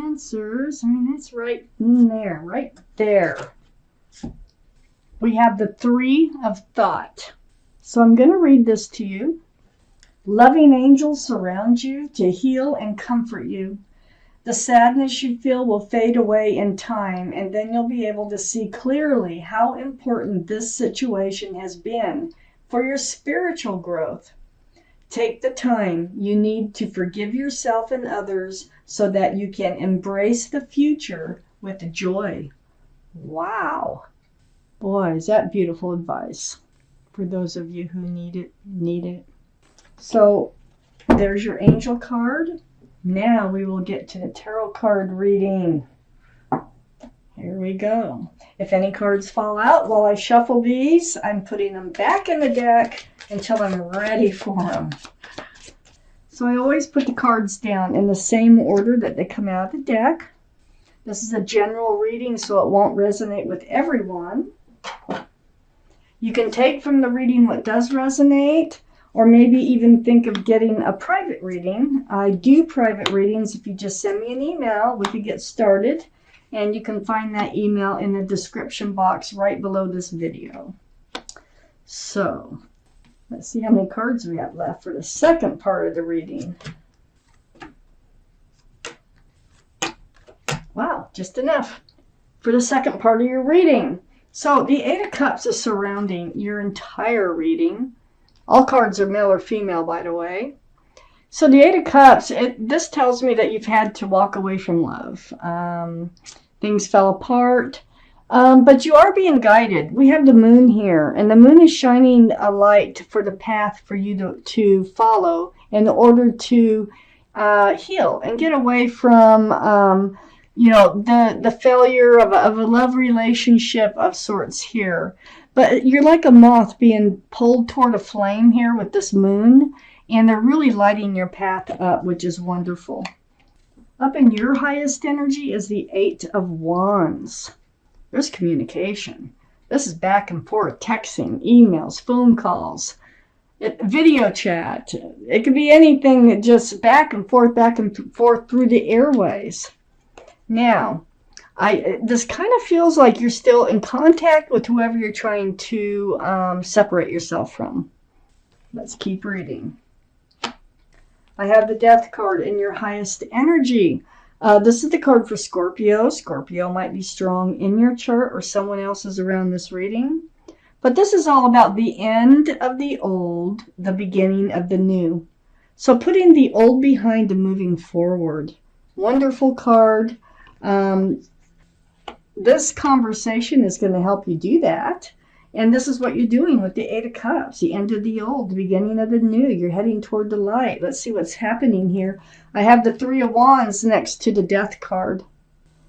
answers. I mean, it's right in there, right there. We have the Three of Thought. So I'm going to read this to you. Loving angels surround you to heal and comfort you. The sadness you feel will fade away in time, and then you'll be able to see clearly how important this situation has been for your spiritual growth. Take the time you need to forgive yourself and others so that you can embrace the future with joy. Wow. Boy, is that beautiful advice for those of you who need it. So there's your angel card. Now we will get to the tarot card reading. Here we go. If any cards fall out while I shuffle these, I'm putting them back in the deck until I'm ready for them. So I always put the cards down in the same order that they come out of the deck. This is a general reading, so it won't resonate with everyone. You can take from the reading what does resonate, or maybe even think of getting a private reading. I do private readings. If you just send me an email, we could get started. And you can find that email in the description box right below this video. So, let's see how many cards we have left for the second part of the reading. Wow, just enough for the second part of your reading. So, the Eight of Cups is surrounding your entire reading. All cards are male or female, by the way. So the Eight of Cups, this tells me that you've had to walk away from love. Things fell apart, but you are being guided. We have the moon here, and the moon is shining a light for the path for you to follow in order to heal and get away from, the failure of a love relationship of sorts here. But you're like a moth being pulled toward a flame here with this moon, and they're really lighting your path up, which is wonderful. Up in your highest energy is the Eight of Wands. There's communication. This is back and forth, texting, emails, phone calls, video chat. It could be anything that just back and forth through the airways. Now, this kind of feels like you're still in contact with whoever you're trying to separate yourself from. Let's keep reading. I have the Death card in your highest energy. This is the card for Scorpio. Scorpio might be strong in your chart or someone else's around this reading. But this is all about the end of the old, the beginning of the new. So putting the old behind and moving forward. Wonderful card. This conversation is going to help you do that. And this is what you're doing with the Eight of Cups. The end of the old, the beginning of the new. You're heading toward the light. Let's see what's happening here. I have the Three of Wands next to the Death card.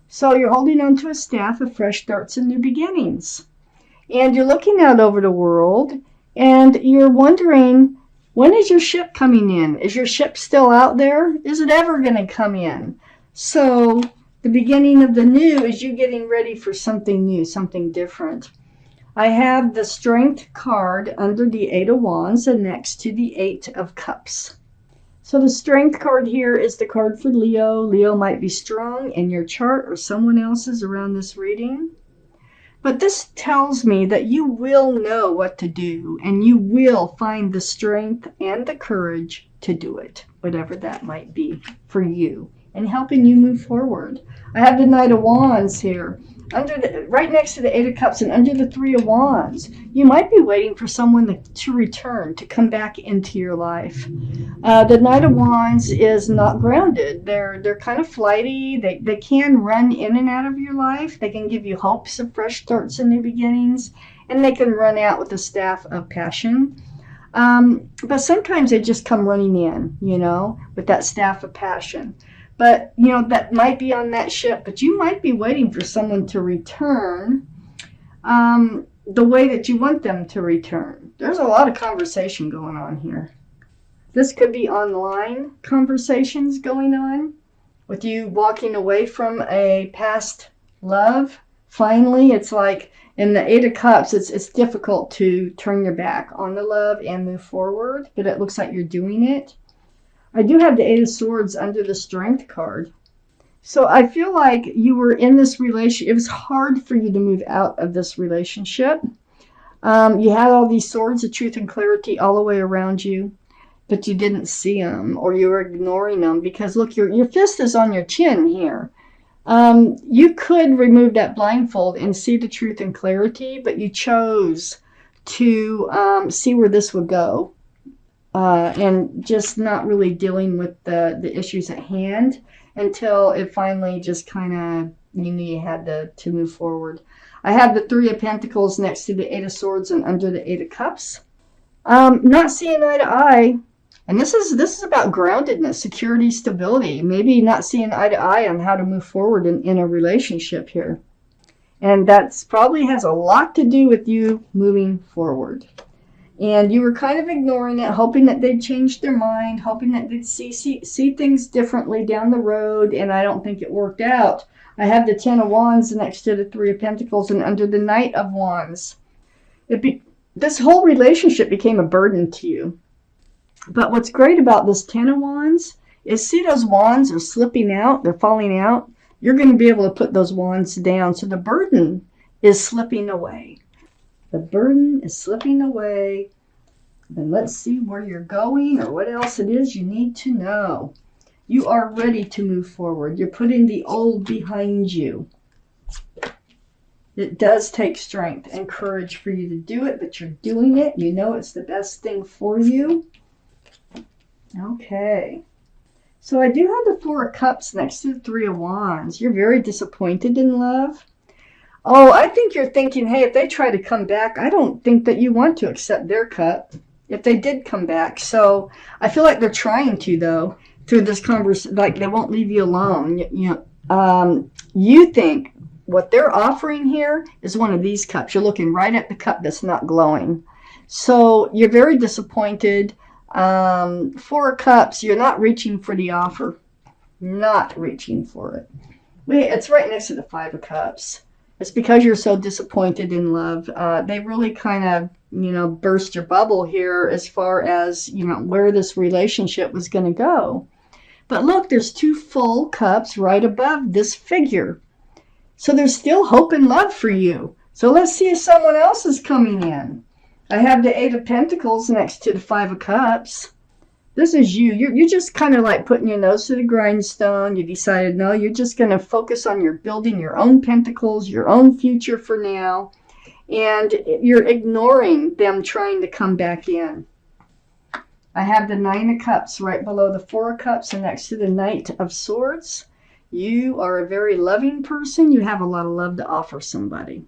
So you're holding on to a staff of fresh starts and new beginnings. And you're looking out over the world, and you're wondering, when is your ship coming in? Is your ship still out there? Is it ever going to come in? So the beginning of the new is you getting ready for something new, something different. I have the Strength card under the Eight of Wands and next to the Eight of Cups. So the Strength card here is the card for Leo. Leo might be strong in your chart or someone else's around this reading. But this tells me that you will know what to do, and you will find the strength and the courage to do it, whatever that might be for you, and helping you move forward. I have the Knight of Wands here, right next to the Eight of Cups and under the Three of Wands. You might be waiting for someone to return, to come back into your life. The Knight of Wands is not grounded. They're kind of flighty. They can run in and out of your life. They can give you hopes of fresh starts and new beginnings, and they can run out with the staff of passion. But sometimes they just come running in, with that staff of passion. But, that might be on that ship. But you might be waiting for someone to return the way that you want them to return. There's a lot of conversation going on here. This could be online conversations going on with you walking away from a past love. Finally, it's like in the Eight of Cups, it's difficult to turn your back on the love and move forward. But it looks like you're doing it. I do have the Eight of Swords under the Strength card. So I feel like you were in this relationship. It was hard for you to move out of this relationship. You had all these swords of truth and clarity all the way around you, but you didn't see them, or you were ignoring them because look, your fist is on your chin here. You could remove that blindfold and see the truth and clarity, but you chose to see where this would go, and just not really dealing with the issues at hand until it finally just kind of, you knew you had to move forward. I have the Three of Pentacles next to the Eight of Swords and under the Eight of Cups. Not seeing eye to eye. And this is about groundedness, security, stability. Maybe not seeing eye to eye on how to move forward in a relationship here. And that's probably has a lot to do with you moving forward. And you were kind of ignoring it, hoping that they'd change their mind, hoping that they'd see things differently down the road, and I don't think it worked out. I have the Ten of Wands next to the Three of Pentacles and under the Knight of Wands. This whole relationship became a burden to you. But what's great about this Ten of Wands is, see those wands are slipping out, they're falling out. You're going to be able to put those wands down. So the burden is slipping away. The burden is slipping away. Then let's see where you're going or what else it is you need to know. You are ready to move forward. You're putting the old behind you. It does take strength and courage for you to do it, but you're doing it. You know it's the best thing for you. Okay. So I do have the Four of Cups next to the Three of Wands. You're very disappointed in love. Oh, I think you're thinking, hey, if they try to come back, I don't think that you want to accept their cut if they did come back. So I feel like they're trying to, though, through this conversation, like they won't leave you alone. You think what they're offering here is one of these cups. You're looking right at the cup that's not glowing. So you're very disappointed. Four of Cups, you're not reaching for the offer. Not reaching for it. Wait, it's right next to the Five of Cups. It's because you're so disappointed in love. They really kind of, burst your bubble here as far as, where this relationship was going to go. But look, there's two full cups right above this figure. So there's still hope and love for you. So let's see if someone else is coming in. I have the Eight of Pentacles next to the Five of Cups. This is you. You're just kind of like putting your nose to the grindstone. You decided, no, you're just going to focus on your building your own pentacles, your own future for now. And you're ignoring them trying to come back in. I have the Nine of Cups right below the Four of Cups and next to the Knight of Swords. You are a very loving person. You have a lot of love to offer somebody.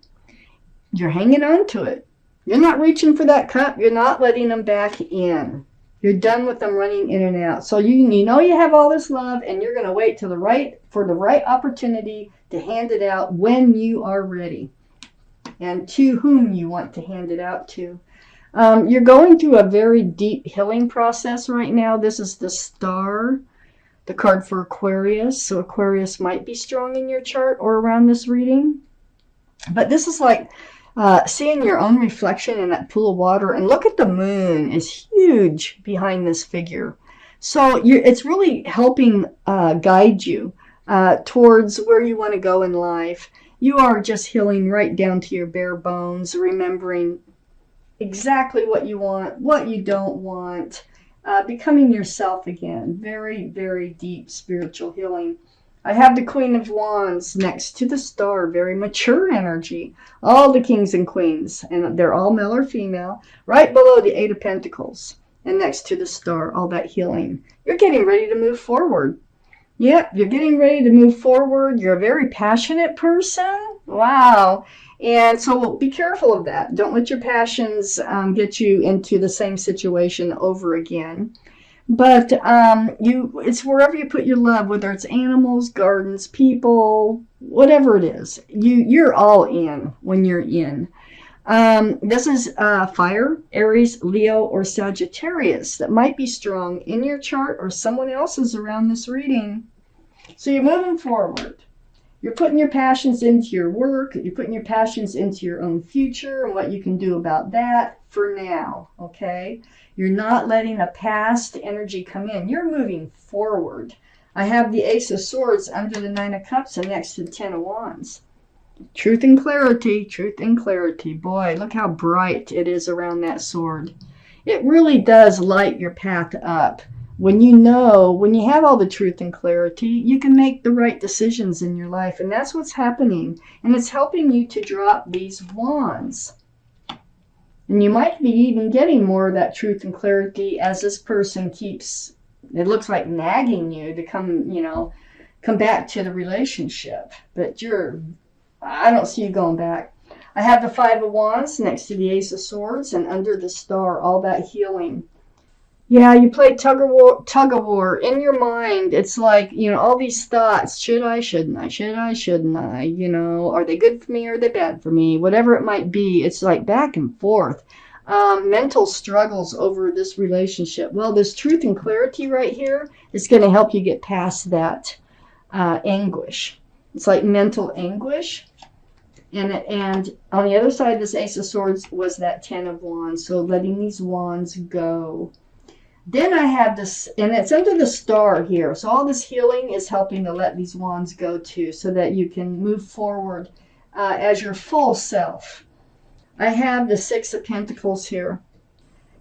You're hanging on to it. You're not reaching for that cup. You're not letting them back in. You're done with them running in and out. So you know you have all this love, and you're going to wait for the right opportunity to hand it out when you are ready, and to whom you want to hand it out to. You're going through a very deep healing process right now. This is the Star, the card for Aquarius. So Aquarius might be strong in your chart or around this reading. But this is like seeing your own reflection in that pool of water. And look at the moon is huge behind this figure. So it's really helping guide you towards where you want to go in life. You are just healing right down to your bare bones, remembering exactly what you want, what you don't want, becoming yourself again. Very, very deep spiritual healing. I have the Queen of Wands next to the Star, very mature energy. All the kings and queens, and they're all male or female, right below the Eight of Pentacles. And next to the Star, all that healing. You're getting ready to move forward. Yep, you're getting ready to move forward. You're a very passionate person. Wow. And so be careful of that. Don't let your passions get you into the same situation over again. But it's wherever you put your love, whether it's animals, gardens, people, whatever it is. You're all in when you're in. This is fire, Aries, Leo, or Sagittarius that might be strong in your chart or someone else's around this reading. So you're moving forward. You're putting your passions into your work. You're putting your passions into your own future and what you can do about that for now, okay? You're not letting a past energy come in. You're moving forward. I have the Ace of Swords under the Nine of Cups and next to the Ten of Wands. Truth and clarity, truth and clarity. Boy, look how bright it is around that sword. It really does light your path up. When you know, when you have all the truth and clarity, you can make the right decisions in your life. And that's what's happening. And it's helping you to drop these wands. And you might be even getting more of that truth and clarity as this person keeps, it looks like, nagging you to come back to the relationship. But I don't see you going back. I have the Five of Wands next to the Ace of Swords and under the Star, all that healing. Yeah, you play tug of war in your mind. It's like, all these thoughts. Should I, shouldn't I? Should I, shouldn't I? Are they good for me or are they bad for me? Whatever it might be, it's like back and forth. Mental struggles over this relationship. Well, this truth and clarity right here is going to help you get past that anguish. It's like mental anguish. And on the other side of this Ace of Swords was that Ten of Wands. So letting these wands go. Then I have this, and it's under the Star here. So all this healing is helping to let these wands go too, so that you can move forward as your full self. I have the Six of Pentacles here.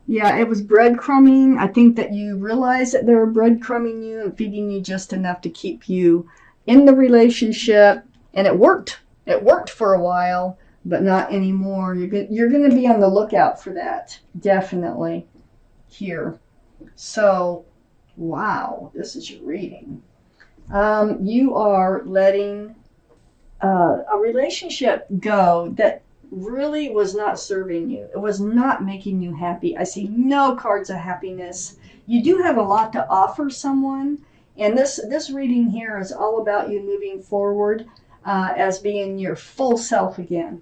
Yeah, it was breadcrumbing. I think that you realize that they were breadcrumbing you and feeding you just enough to keep you in the relationship. And it worked. It worked for a while, but not anymore. You're going to be on the lookout for that, definitely, here. So, wow, this is your reading. You are letting a relationship go that really was not serving you. It was not making you happy. I see no cards of happiness. You do have a lot to offer someone, and this reading here is all about you moving forward as being your full self again.